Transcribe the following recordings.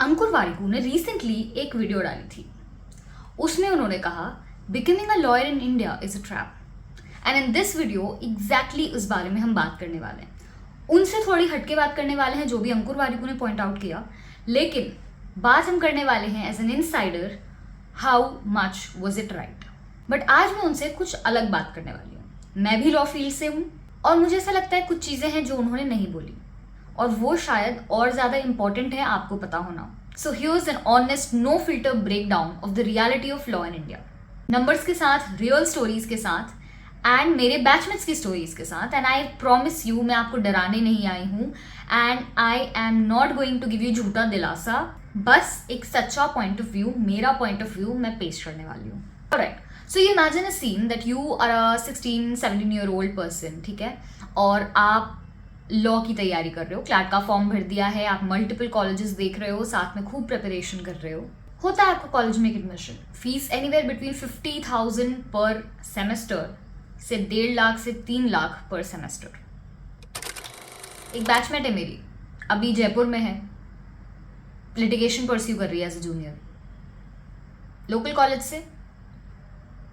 अंकुर वारिकू ने रिसेंटली एक वीडियो डाली थी। उसमें उन्होंने कहा becoming a lawyer in India is a trap. And in this video exactly उस बारे में हम बात करने वाले हैं। उनसे थोड़ी हटके बात करने वाले हैं जो भी अंकुर वारिकू ने पॉइंट आउट किया, लेकिन बात हम करने वाले हैं as an insider, how much was it right. But आज मैं उनसे कुछ अलग बात करने वाली हूँ। मैं भी लॉ फील्ड से हूँ और मुझे ऐसा लगता है कुछ चीज़ें हैं जो उन्होंने नहीं बोली और वो शायद और ज़्यादा इंपॉर्टेंट है आपको पता होना। So here's an honest no filter break down of the reality of law in India, numbers के साथ, रियल स्टोरीज के साथ एंड मेरे बैचमेट्स की स्टोरीज के साथ। एंड आई प्रॉमिस यू, मैं आपको डराने नहीं आई हूँ and I am not going to give you झूठा दिलासा, बस एक सच्चा पॉइंट ऑफ व्यू, मेरा पॉइंट ऑफ व्यू मैं पेश करने वाली हूँ। Alright, so you imagine a scene that you are a 16-17 year old person, ठीक है, और आप लॉ की तैयारी कर रहे हो, क्लैट का फॉर्म भर दिया है, आप मल्टीपल कॉलेजेस देख रहे हो, साथ में खूब प्रिपरेशन कर रहे हो। होता है आपको कॉलेज में एक एडमिशन, फीस एनीवेयर बिटवीन 50,000 पर सेमेस्टर से 1.5 लाख से 3 लाख पर सेमेस्टर। एक बैचमेट है मेरी, अभी जयपुर में है, लिटिगेशन परस्यू कर रही है as a junior local college से।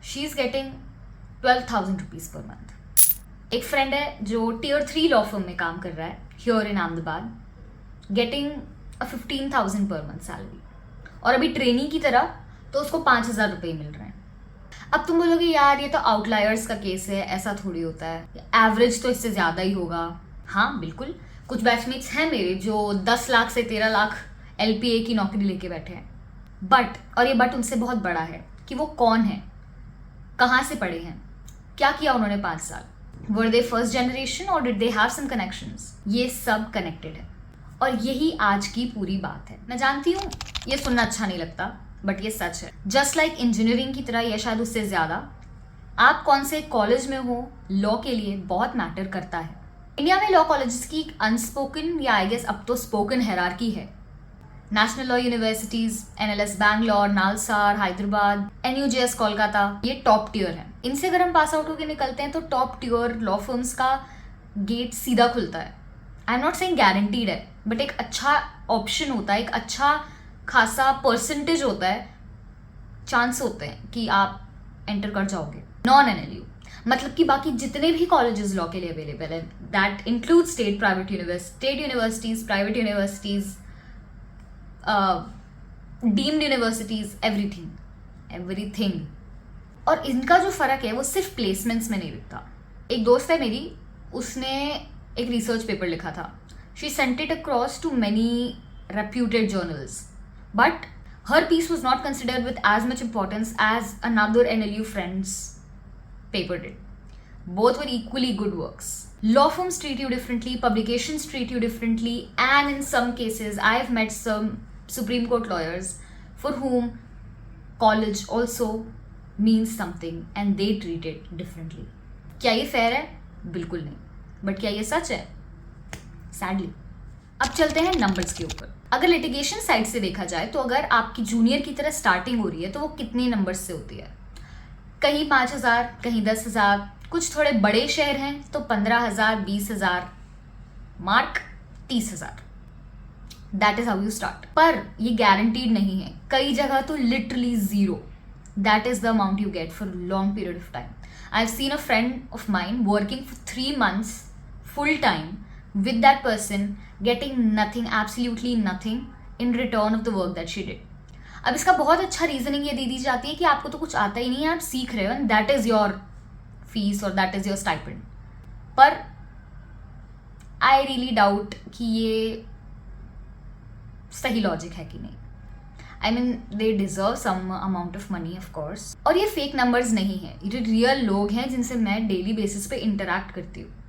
She is getting 12,000 rupees per month. एक फ्रेंड है जो Tier 3 लॉ फर्म में काम कर रहा है here in Ahmedabad, getting 15,000 per month salary, और अभी ट्रेनी की तरह तो उसको 5,000 रुपये मिल रहे हैं। अब तुम बोलोगे यार ये तो आउटलायर्स का केस है, ऐसा थोड़ी होता है, एवरेज तो इससे ज़्यादा ही होगा। हाँ बिल्कुल, कुछ बैचमेट्स हैं मेरे जो 10 लाख से 13 लाख LPA की नौकरी लेके बैठे हैं। बट, और ये बट उनसे बहुत बड़ा है कि वो कौन है, कहाँ से पढ़े हैं, क्या किया उन्होंने 5 साल, वर दे फर्स्ट जनरेशन और did they have some connections. ये सब कनेक्टेड है और यही आज की पूरी बात है। मैं जानती हूँ ये सुनना अच्छा नहीं लगता, बट ये सच है। जस्ट लाइक इंजीनियरिंग की तरह या शायद उससे ज़्यादा, आप कौन से कॉलेज में हो लॉ के लिए बहुत मैटर करता है। इंडिया में लॉ कॉलेजेस की अनस्पोकन या आई गेस अब तो स्पोकन हायरार्की है। National law universities, NLS Bangalore, NALSAR Hyderabad, NUJS Kolkata, ये टॉप टियर है। इनसे अगर हम पास आउट होकर निकलते हैं तो टॉप टियर लॉ फर्म्स का गेट सीधा खुलता है। आई एम नॉट सेइंग गारंटीड है, बट एक अच्छा ऑप्शन होता है, एक अच्छा खासा परसेंटेज होता है, चांस होते हैं कि आप एंटर कर जाओगे। नॉन NLU मतलब कि बाकी जितने भी कॉलेजेस लॉ के लिए अवेलेबल है, that include state universities, private universities, deemed universities, everything. और इनका जो फ़र्क है वो सिर्फ प्लेसमेंट्स में नहीं दिखता। एक दोस्त है मेरी, उसने एक रिसर्च पेपर लिखा था, she sent it across to many reputed journals, but her piece was not considered with as much importance as another NLU friend's paper did. Both were equally good works. Law firms treat you differently, publications treat you differently, and in some cases I have met some Supreme Court lawyers for whom college also means something and they treat it differently. क्या ये fair है? बिल्कुल नहीं। But क्या ये सच है? Sadly. अब चलते हैं नंबर्स के ऊपर। अगर लिटिगेशन साइड से देखा जाए तो अगर आपकी जूनियर की तरह स्टार्टिंग हो रही है तो वो कितने नंबर्स से होती है? कहीं 5,000, कहीं 10,000, कुछ थोड़े बड़े शहर हैं तो 15,000, 20,000, mark 30,000। That is how you start. पर ये गारंटीड नहीं है, कई जगह तो literally zero. That is the amount you get for long period of time. I have seen a friend of mine working for 3 months full time with that person, getting nothing, absolutely nothing in return of the work that she did. अब इसका बहुत अच्छा reasoning ये दे दी जाती है कि आपको तो कुछ आता ही नहीं है, आप सीख रहे हो, and that is your fees और दैट इज योर स्टाइपेंड। पर आई रियली डाउट कि ये सही लॉजिक है कि नहीं। I mean they deserve some amount of money of course. और ये फेक नंबर्स नहीं है, ये रियल लोग हैं जिनसे मैं डेली बेसिस पे इंटरेक्ट करती हूँ।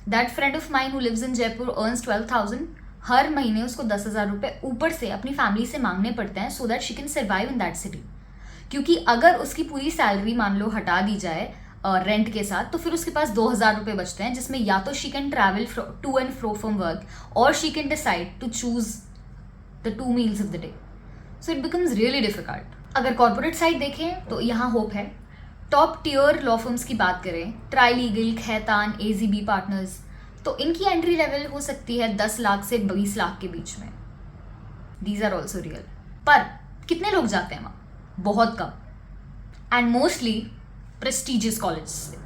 That friend of mine who lives in Jaipur earns 12,000, हर महीने उसको 10,000 रुपये ऊपर से अपनी फैमिली से मांगने पड़ते हैं so that she can survive in that city. क्योंकि अगर उसकी पूरी सैलरी मान लो हटा दी जाए रेंट के साथ, तो फिर उसके पास 2,000 रुपये बचते हैं, जिसमें या तो she can travel to and fro from work और she can decide to choose the 2 meals of the day. So it becomes really difficult. अगर कॉर्पोरेट साइड देखें तो यहाँ होप है। टॉप टियर लॉ फर्म्स की बात करें, try legal, Khaitan, AZB partners, तो इनकी एंट्री लेवल हो सकती है 10 लाख से 20 लाख के बीच में। These are also real. पर कितने लोग जाते हैं वहाँ? बहुत कम, एंड मोस्टली प्रेस्टिजियस कॉलेज से।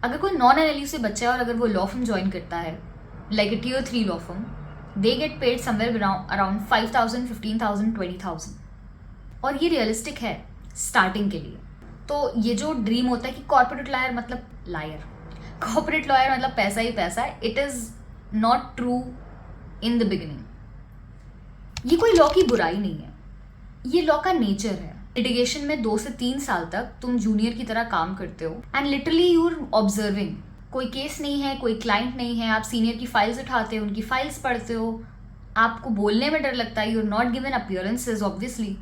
अगर कोई नॉन एनएलयू से बच्चा है और अगर वो लॉ फर्म ज्वाइन करता है, like a Tier 3 law firm, they get paid somewhere around 5,000, 15,000, 20,000। और ये रियलिस्टिक है स्टार्टिंग के लिए। तो ये जो ड्रीम होता है कि कॉर्पोरेट लॉयर मतलब लायर, कॉर्पोरेट लॉयर मतलब पैसा ही पैसा है, it is not true in the beginning. ये कोई लॉ की बुराई नहीं है, ये लॉ का नेचर है। लिटिगेशन में 2 से 3 साल तक तुम जूनियर की तरह काम करते हो and literally you are observing. कोई केस नहीं है, कोई क्लाइंट नहीं है, आप सीनियर की फाइल्स उठाते हो, उनकी फाइल्स पढ़ते हो, आपको बोलने में डर लगता है, you are not given appearances obviously.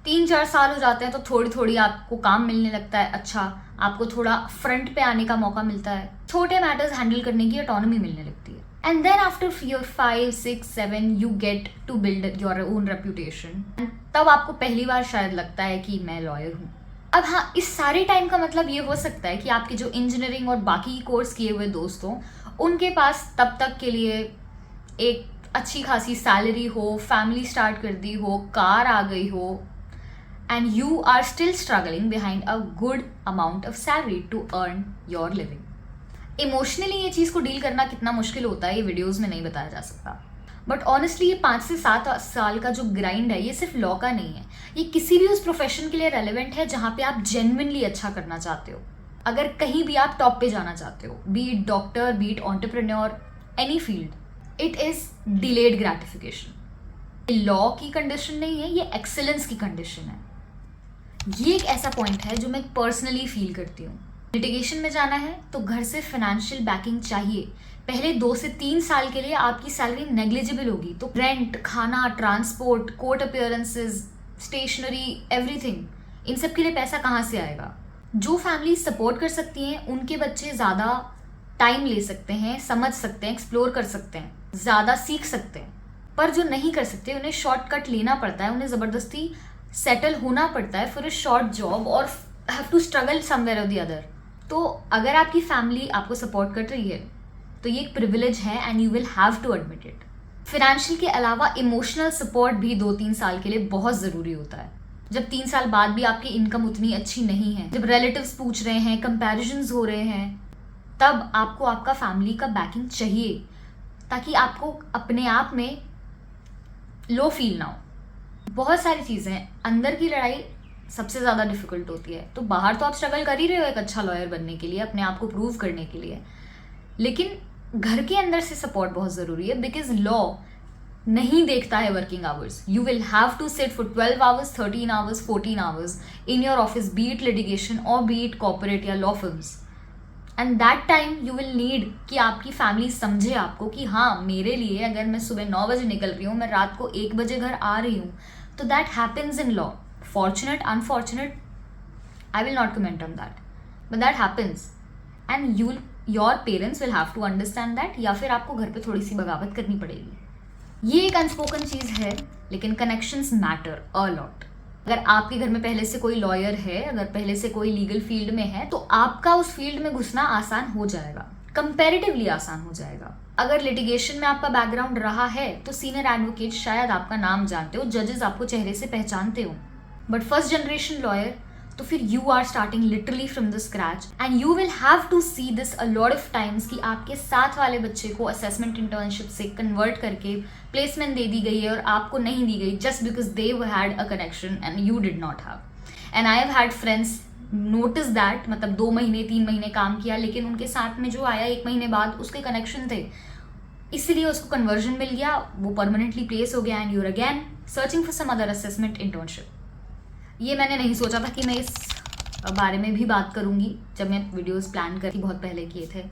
3-4 साल हो जाते हैं तो थोड़ी थोड़ी आपको काम मिलने लगता है, अच्छा आपको थोड़ा फ्रंट पे आने का मौका मिलता है, छोटे मैटर्स हैंडल करने की ऑटोनॉमी मिलने लगती है। And then after 5, 6, 7 you get to build your own reputation. तब आपको पहली बार शायद लगता है कि मैं लॉयर हूँ। अब हाँ, इस सारे टाइम का मतलब ये हो सकता है कि आपके जो इंजीनियरिंग और बाकी कोर्स किए हुए दोस्त हों, उनके पास तब तक के लिए एक अच्छी खासी सैलरी हो, फैमिली स्टार्ट कर दी हो, कार आ गई हो, and you are still struggling behind a good amount of salary to earn your living. Emotionally ये चीज़ को डील करना कितना मुश्किल होता है ये वीडियोज़ में नहीं बताया जा सकता। बट ऑनेस्टली ये 5 से 7 साल का जो ग्राइंड है, ये सिर्फ लॉ का नहीं है, ये किसी भी उस प्रोफेशन के लिए रेलिवेंट है जहाँ पे आप जेन्युइनली अच्छा करना चाहते हो। अगर कहीं भी आप टॉप पे जाना चाहते हो, B it doctor, B it entrepreneur, any field, it is delayed gratification. Law की कंडीशन नहीं है, ये एक्सेलेंस की कंडीशन है। ये एक ऐसा पॉइंट है जो मैं पर्सनली फील करती हूँ। लिटिगेशन में जाना है तो घर से फाइनेंशियल बैकिंग चाहिए। पहले 2 से 3 साल के लिए आपकी सैलरी नेग्लिजिबल होगी, तो रेंट, खाना, transport, court appearances, stationery, everything, इन सब के लिए पैसा कहाँ से आएगा? जो फैमिली सपोर्ट कर सकती हैं उनके बच्चे ज़्यादा टाइम ले सकते हैं, समझ सकते हैं, एक्सप्लोर कर सकते हैं, ज़्यादा सीख सकते हैं। पर जो नहीं कर सकते उन्हें शॉर्टकट लेना पड़ता है, उन्हें ज़बरदस्ती सेटल होना पड़ता है फॉर अ शॉर्ट जॉब और हैव टू स्ट्रगल समवेयर और द अदर। तो अगर आपकी फैमिली आपको सपोर्ट कर रही है तो ये एक प्रिविलेज है and you will have to admit it. Financial के अलावा इमोशनल सपोर्ट भी 2-3 साल के लिए बहुत ज़रूरी होता है। जब 3 साल बाद भी आपकी इनकम उतनी अच्छी नहीं है, जब रिलेटिव्स पूछ रहे हैं, कंपैरिजन्स हो रहे हैं, तब आपको आपका फैमिली का बैकिंग चाहिए ताकि आपको अपने आप में लो फील ना हो। बहुत सारी चीज़ें हैं, अंदर की लड़ाई सबसे ज़्यादा डिफिकल्ट होती है। तो बाहर तो आप स्ट्रगल कर ही रहे हो एक अच्छा लॉयर बनने के लिए, अपने आप को प्रूव करने के लिए, लेकिन घर के अंदर से सपोर्ट बहुत ज़रूरी है। बिकॉज लॉ नहीं देखता है working hours. You will have to sit for 12 hours, 13 hours, 14 hours in your office, be it litigation और बी इट कॉर्पोरेट या law firms. And that time you will need कि आपकी फैमिली समझे आपको कि हाँ, मेरे लिए अगर मैं सुबह 9 बजे निकल रही हूँ, मैं रात को 1 बजे घर आ रही हूँ, तो that happens in law. Fortunate, unfortunate, I will not comment on that, but that happens and your parents will have to understand that, या फिर आपको घर पे थोड़ी सी बगावत करनी पड़ेगी। ये एक अनस्पोकन चीज़ है, लेकिन कनेक्शंस मैटर अ लॉट। अगर आपके घर में पहले से कोई लॉयर है, अगर पहले से कोई लीगल फील्ड में है, तो आपका उस फील्ड में घुसना आसान हो जाएगा, कंपैरेटिवली आसान हो जाएगा। अगर लिटिगेशन में आपका बैकग्राउंड रहा है तो सीनियर एडवोकेट शायद आपका नाम जानते हो, जजेस आपको चेहरे से पहचानते हो। बट फर्स्ट जनरेशन लॉयर, तो फिर you are starting literally from the scratch and you will have to see this a lot of times कि आपके साथ वाले बच्चे को असेसमेंट इंटर्नशिप से कन्वर्ट करके प्लेसमेंट दे दी गई है और आपको नहीं दी गई, just because they had a connection and you did not have. And I have had friends notice that, मतलब 2 महीने 3 महीने काम किया, लेकिन उनके साथ में जो आया 1 महीने बाद उसके कनेक्शन थे, इसलिए उसको कन्वर्जन मिल गया, वो परमानेंटली प्लेस हो गया and you're again searching for some other assessment internship. ये मैंने नहीं सोचा था कि मैं इस बारे में भी बात करूंगी जब मैं वीडियोस प्लान करके बहुत पहले किए थे,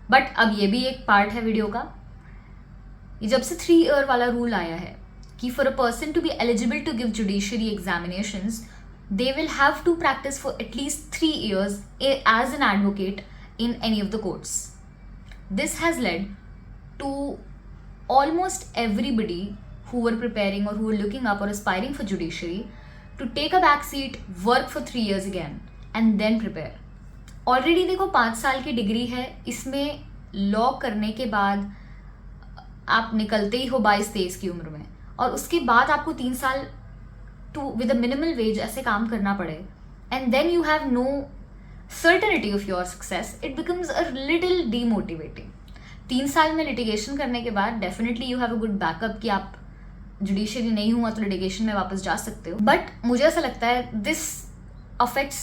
बट अब ये भी एक पार्ट है वीडियो का। ये जब से 3 ईयर वाला रूल आया है कि for a person to be eligible to give judiciary examinations, they will have to practice for at least 3 years as an advocate in any of the courts. This has led to almost everybody who were preparing or who were looking up or aspiring for judiciary to take a back seat, work for 3 years again and then prepare. Already देखो 5 साल की degree है, इसमें law करने के बाद आप निकलते ही हो 22-23 की उम्र में, और उसके बाद आपको 3 साल to with a minimal wage ऐसे काम करना पड़े, and then you have no certainty of your success, it becomes a little demotivating. 3 साल में लिटिगेशन करने के बाद definitely you have a good backup कि आप जुडिशियरी नहीं हुआ तो लिटिगेशन में वापस जा सकते हो. बट मुझे ऐसा लगता है this affects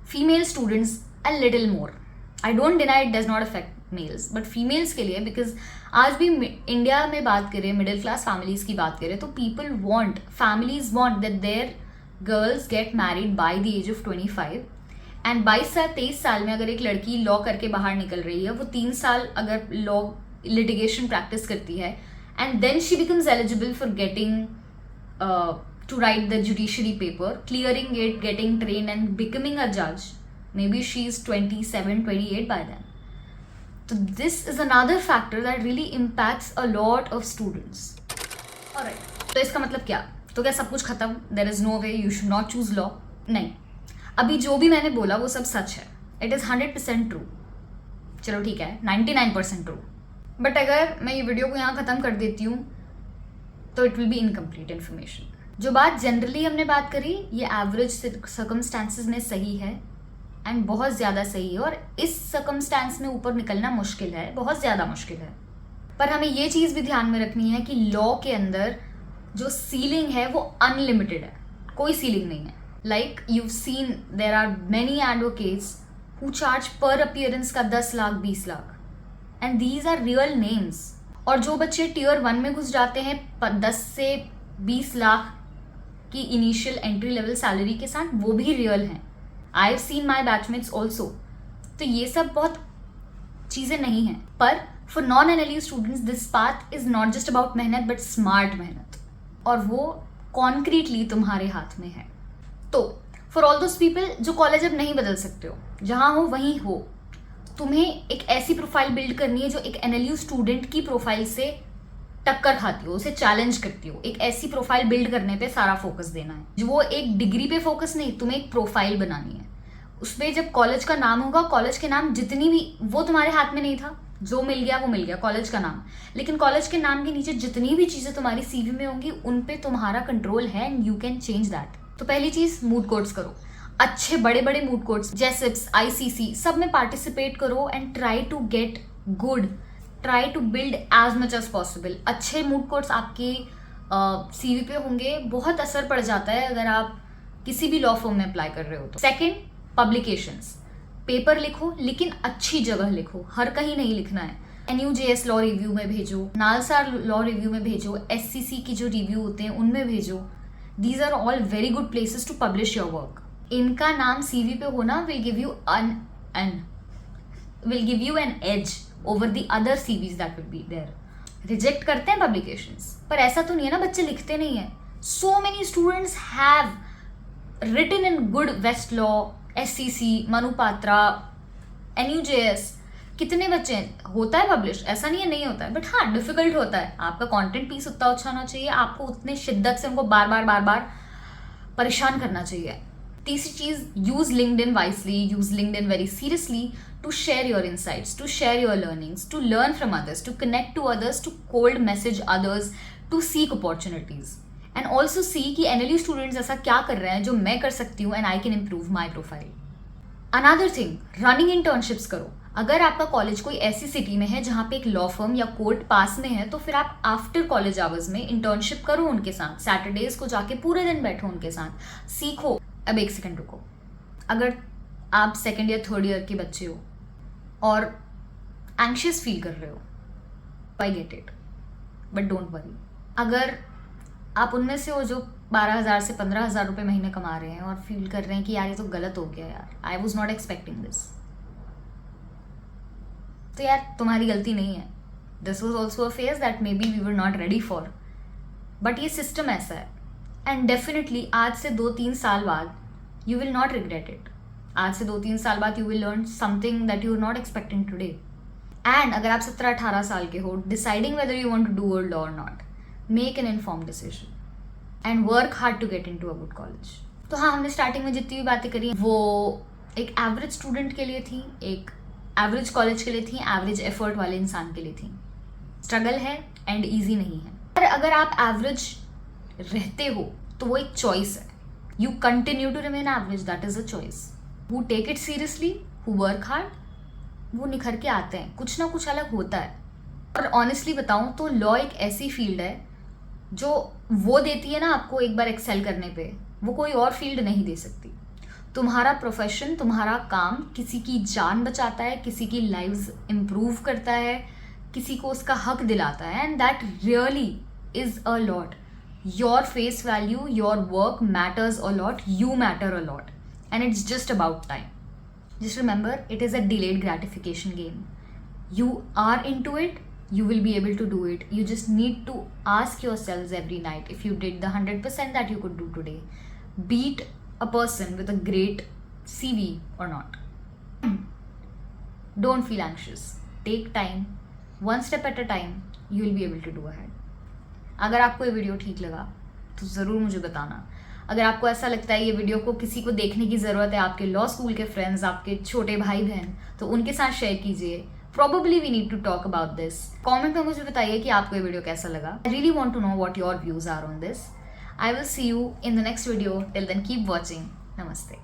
female students a little more. I don't deny it does not affect males, but females के लिए, बिकॉज आज भी इंडिया में बात करें, मिडिल क्लास फैमिलीज की बात करें, तो people want, families want that their girls get married by the age of 25. And 22 साल में अगर एक लड़की लॉ करके बाहर निकल रही है, वो 3 साल अगर लॉ लिटिगेशन प्रैक्टिस करती है, and then she becomes eligible for getting to write the judiciary paper, clearing it, getting trained and becoming a judge. Maybe she's 27, 28 by then. So this is another factor that really impacts a lot of students. Alright, तो इसका मतलब क्या? तो क्या सब कुछ खत्म? There is no way you should not choose law? नहीं, अभी जो भी मैंने बोला वो सब सच है. It is 100% true. चलो ठीक है, 99% true. बट अगर मैं ये वीडियो को यहाँ ख़त्म कर देती हूँ तो it will be incomplete information. जो बात जनरली हमने बात करी, ये एवरेज सर्कमस्टांसिस में सही है एंड बहुत ज़्यादा सही है, और इस सर्कमस्टांस में ऊपर निकलना मुश्किल है, बहुत ज़्यादा मुश्किल है. पर हमें ये चीज़ भी ध्यान में रखनी है कि लॉ के अंदर जो सीलिंग है वो अनलिमिटेड है, कोई सीलिंग नहीं है. Like you've seen there are many advocates who charge per appearance का 10 lakh 20 lakh, and these are real names. और जो बच्चे टियर 1 में घुस जाते हैं 10 से 20 लाख की इनिशियल एंट्री लेवल सैलरी के साथ, वो भी रियल हैं. I have seen my batchmates also. तो ये सब बहुत चीज़ें नहीं हैं. पर for non NLU students this path is not just about मेहनत बट स्मार्ट मेहनत, और वो कॉन्क्रीटली तुम्हारे हाथ में है. तो फॉर ऑल दोज पीपल जो कॉलेज अब नहीं बदल सकते हो, जहाँ हो वहीं हो, तुम्हें एक ऐसी प्रोफाइल बिल्ड करनी है जो एक एनएलयू स्टूडेंट की प्रोफाइल से टक्कर खाती हो, उसे चैलेंज करती हो. एक ऐसी प्रोफाइल बिल्ड करने पे सारा फोकस देना है, जो वो एक डिग्री पे फोकस नहीं, तुम्हें एक प्रोफाइल बनानी है. उसपे जब कॉलेज का नाम होगा, कॉलेज के नाम जितनी भी, वो तुम्हारे हाथ में नहीं था, जो मिल गया वो मिल गया कॉलेज का नाम, लेकिन कॉलेज के नाम के नीचे जितनी भी चीज़ें तुम्हारी सीवी में होंगी उन पे तुम्हारा कंट्रोल है and you can change that. तो पहली चीज़, मूड कोर्ट्स करो. अच्छे बड़े बड़े मूड कोर्ट्स, जेसिप्स, आईसीसी, सब में पार्टिसिपेट करो and try to get good, try to build as much as possible. अच्छे मूड कोर्ट्स आपके सीवी पे होंगे, बहुत असर पड़ जाता है अगर आप किसी भी लॉ फर्म में अप्लाई कर रहे हो तो. Second, publications. पेपर लिखो लेकिन अच्छी जगह लिखो, हर कहीं नहीं लिखना है. NUJS लॉ रिव्यू में भेजो, नालसा लॉ रिव्यू में भेजो, SCC की जो रिव्यू होते हैं उनमें भेजो. These are all very good places to publish your work. इनका नाम सीवी पे होना will give you an edge over the other CVs that will be there. Reject करते हैं पब्लिकेशंस, पर ऐसा तो नहीं है ना, बच्चे लिखते नहीं है. So many students have written in good West Law, SCC, Manu Patra, NUJS. कितने बच्चे होता है पब्लिश, ऐसा नहीं है नहीं होता है, बट हाँ डिफिकल्ट होता है. आपका कंटेंट पीस उतना अच्छा होना चाहिए, आपको उतने शिद्दत से उनको बार बार परेशान करना चाहिए. तीसरी चीज़, use LinkedIn wisely, use LinkedIn very seriously to share your insights, to share your learnings, to learn from others, to connect to others, to cold message others, to seek opportunities. And also see कि NLU students ऐसा क्या कर रहे हैं जो मैं कर सकती हूँ and I can improve my profile. Another thing, running internships करो. अगर आपका कॉलेज कोई ऐसी सिटी में है जहाँ पे एक लॉ फर्म या कोर्ट पास में है, तो फिर आप आफ्टर कॉलेज आवर्स में इंटर्नशिप करो उनके साथ. सैटरडेज को जाके पूरे दिन बैठो उनके साथ, सीखो. अब एक सेकंड रुको. अगर आप सेकंड या थर्ड ईयर के बच्चे हो और एंग्शियस फील कर रहे हो, I get it, but don't worry. अगर आप उनमें से हो जो 12,000 से 15,000 रुपये महीने कमा रहे हैं और फील कर रहे हैं कि यार ये तो गलत हो गया यार, I was not expecting this, तो यार तुम्हारी गलती नहीं है. This was also a phase that maybe we were not ready for, but ये सिस्टम ऐसा है. एंड डेफिनेटली आज से 2-3 साल बाद you will not regret it. आज से 2-3 साल बाद you will learn something that you are not expecting today. And अगर आप 17-18 साल के हो, deciding whether you want to do law और not, make an informed decision and work hard to get into a good college. तो हाँ, हमने starting में जितनी भी बातें करी वो एक एवरेज स्टूडेंट के लिए थी, एक एवरेज कॉलेज के लिए थी, एवरेज एफर्ट वाले इंसान के लिए थी. स्ट्रगल है एंड ईजी नहीं है. पर अगर आप एवरेज रहते हो तो वो एक चॉइस है. You continue to remain average, that is a choice. Who take it seriously, who work hard, वो निखर के आते हैं. कुछ ना कुछ अलग होता है. और ऑनेस्टली बताऊं तो लॉ एक ऐसी फील्ड है जो वो देती है ना आपको एक बार एक्सेल करने पे, वो कोई और फील्ड नहीं दे सकती. तुम्हारा प्रोफेशन, तुम्हारा काम किसी की जान बचाता है, किसी की लाइव्स इम्प्रूव करता है, किसी को उसका हक दिलाता है, and that really is a lot. Your face value, your work matters a lot, you matter a lot, and it's just about time. Just remember, it is a delayed gratification game. You are into it, you will be able to do it. You just need to ask yourselves every night if you did the 100% that you could do today. Beat a person with a great CV or not. Don't feel anxious. Take time. One step at a time, you will be able to do ahead. अगर आपको ये video ठीक लगा तो ज़रूर मुझे बताना. अगर आपको ऐसा लगता है ये वीडियो को किसी को देखने की ज़रूरत है, आपके लॉ स्कूल के फ्रेंड्स, आपके छोटे भाई बहन, तो उनके साथ शेयर कीजिए. Probably we need to talk about this. Comment में मुझे बताइए कि आपको ये वीडियो कैसा लगा. I really want to know what your views are on this. I will see you in the next video. Till then, keep watching. Namaste.